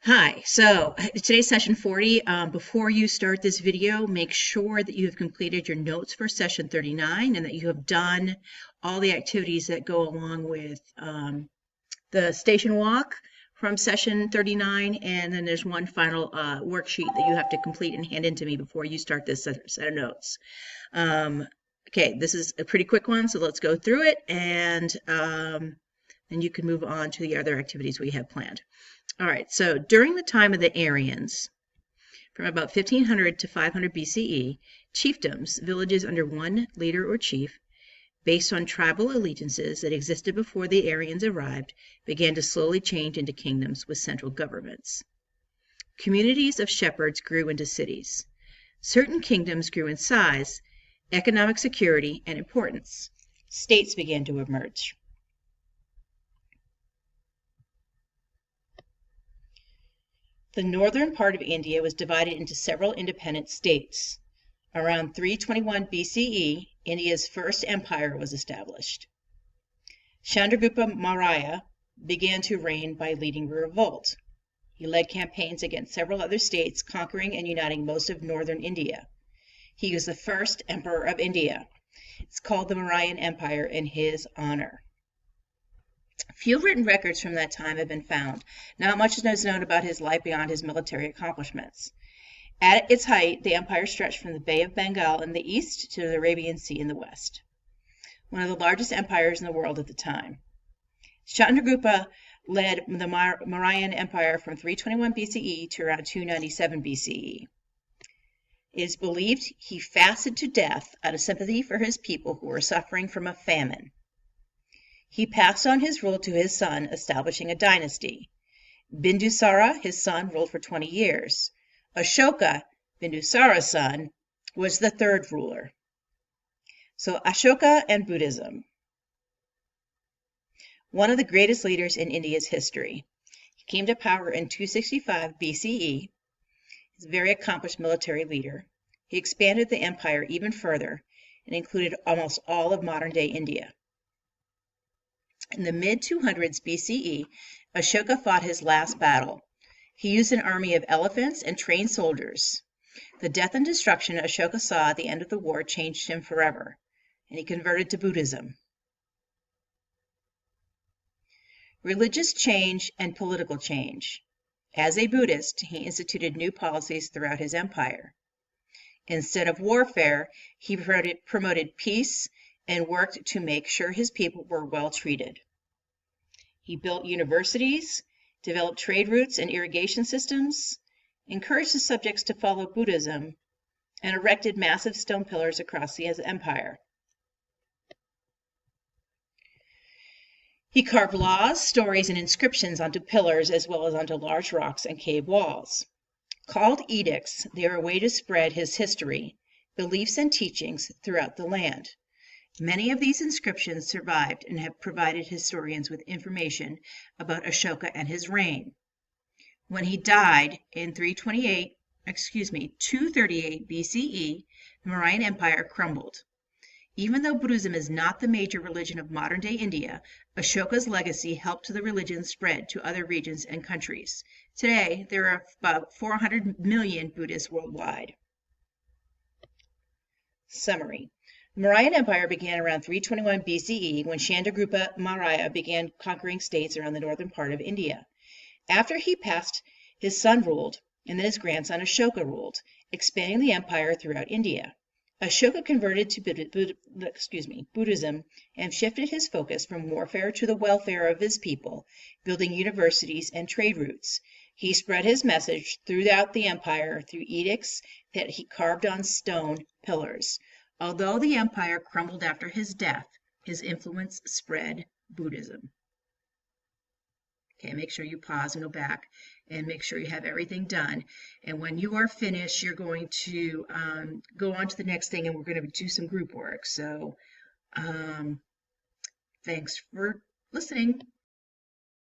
Hi, so today's session 40. Before you start this video, make sure that you have completed your notes for session 39 and that you have done all the activities that go along with the station walk from session 39, and then there's one final worksheet that you have to complete and hand in to me before you start this set of notes. Okay, this is a pretty quick one, so let's go through it, and then you can move on to the other activities we have planned. All right, so during the time of the Aryans, from about 1500 to 500 BCE, chiefdoms, villages under one leader or chief, based on tribal allegiances that existed before the Aryans arrived, began to slowly change into kingdoms with central governments. Communities of shepherds grew into cities. Certain kingdoms grew in size, economic security, and importance. States began to emerge. The northern part of India was divided into several independent states. Around 321 BCE, India's first empire was established. Chandragupta Maurya began to reign by leading a revolt. He led campaigns against several other states, conquering and uniting most of northern India. He was the first emperor of India. It's called the Mauryan Empire in his honor. Few written records from that time have been found. Not much is known about his life beyond his military accomplishments. At its height, the empire stretched from the Bay of Bengal in the east to the Arabian Sea in the west. One of the largest empires in the world at the time. Chandragupta led the Mauryan Empire from 321 BCE to around 297 BCE. It is believed he fasted to death out of sympathy for his people who were suffering from a famine. He passed on his rule to his son, establishing a dynasty. Bindusara, his son, ruled for 20 years. Ashoka, Bindusara's son, was the third ruler. So Ashoka and Buddhism. One of the greatest leaders in India's history. He came to power in 265 BCE. He's a very accomplished military leader. He expanded the empire even further and included almost all of modern-day India. In the mid-200s BCE, Ashoka fought his last battle. He used an army of elephants and trained soldiers. The death and destruction Ashoka saw at the end of the war changed him forever, and he converted to Buddhism. Religious change and political change. As a Buddhist, he instituted new policies throughout his empire. Instead of warfare, he promoted peace and worked to make sure his people were well treated. He built universities, developed trade routes and irrigation systems, encouraged his subjects to follow Buddhism, and erected massive stone pillars across his empire. He carved laws, stories, and inscriptions onto pillars as well as onto large rocks and cave walls. Called edicts, they are a way to spread his history, beliefs, and teachings throughout the land. Many of these inscriptions survived and have provided historians with information about Ashoka and his reign. When he died in 238 BCE, the Mauryan Empire crumbled. Even though Buddhism is not the major religion of modern-day India, Ashoka's legacy helped the religion spread to other regions and countries. Today, there are about 400 million Buddhists worldwide. Summary. The Mauryan Empire began around 321 BCE when Chandragupta Maurya began conquering states around the northern part of India. After he passed, his son ruled, and then his grandson Ashoka ruled, expanding the empire throughout India. Ashoka converted to Buddhism and shifted his focus from warfare to the welfare of his people, building universities and trade routes. He spread his message throughout the empire through edicts that he carved on stone pillars. Although the empire crumbled after his death, his influence spread Buddhism. Okay, make sure you pause and go back and make sure you have everything done. And when you are finished, you're going to go on to the next thing and we're going to do some group work. So thanks for listening.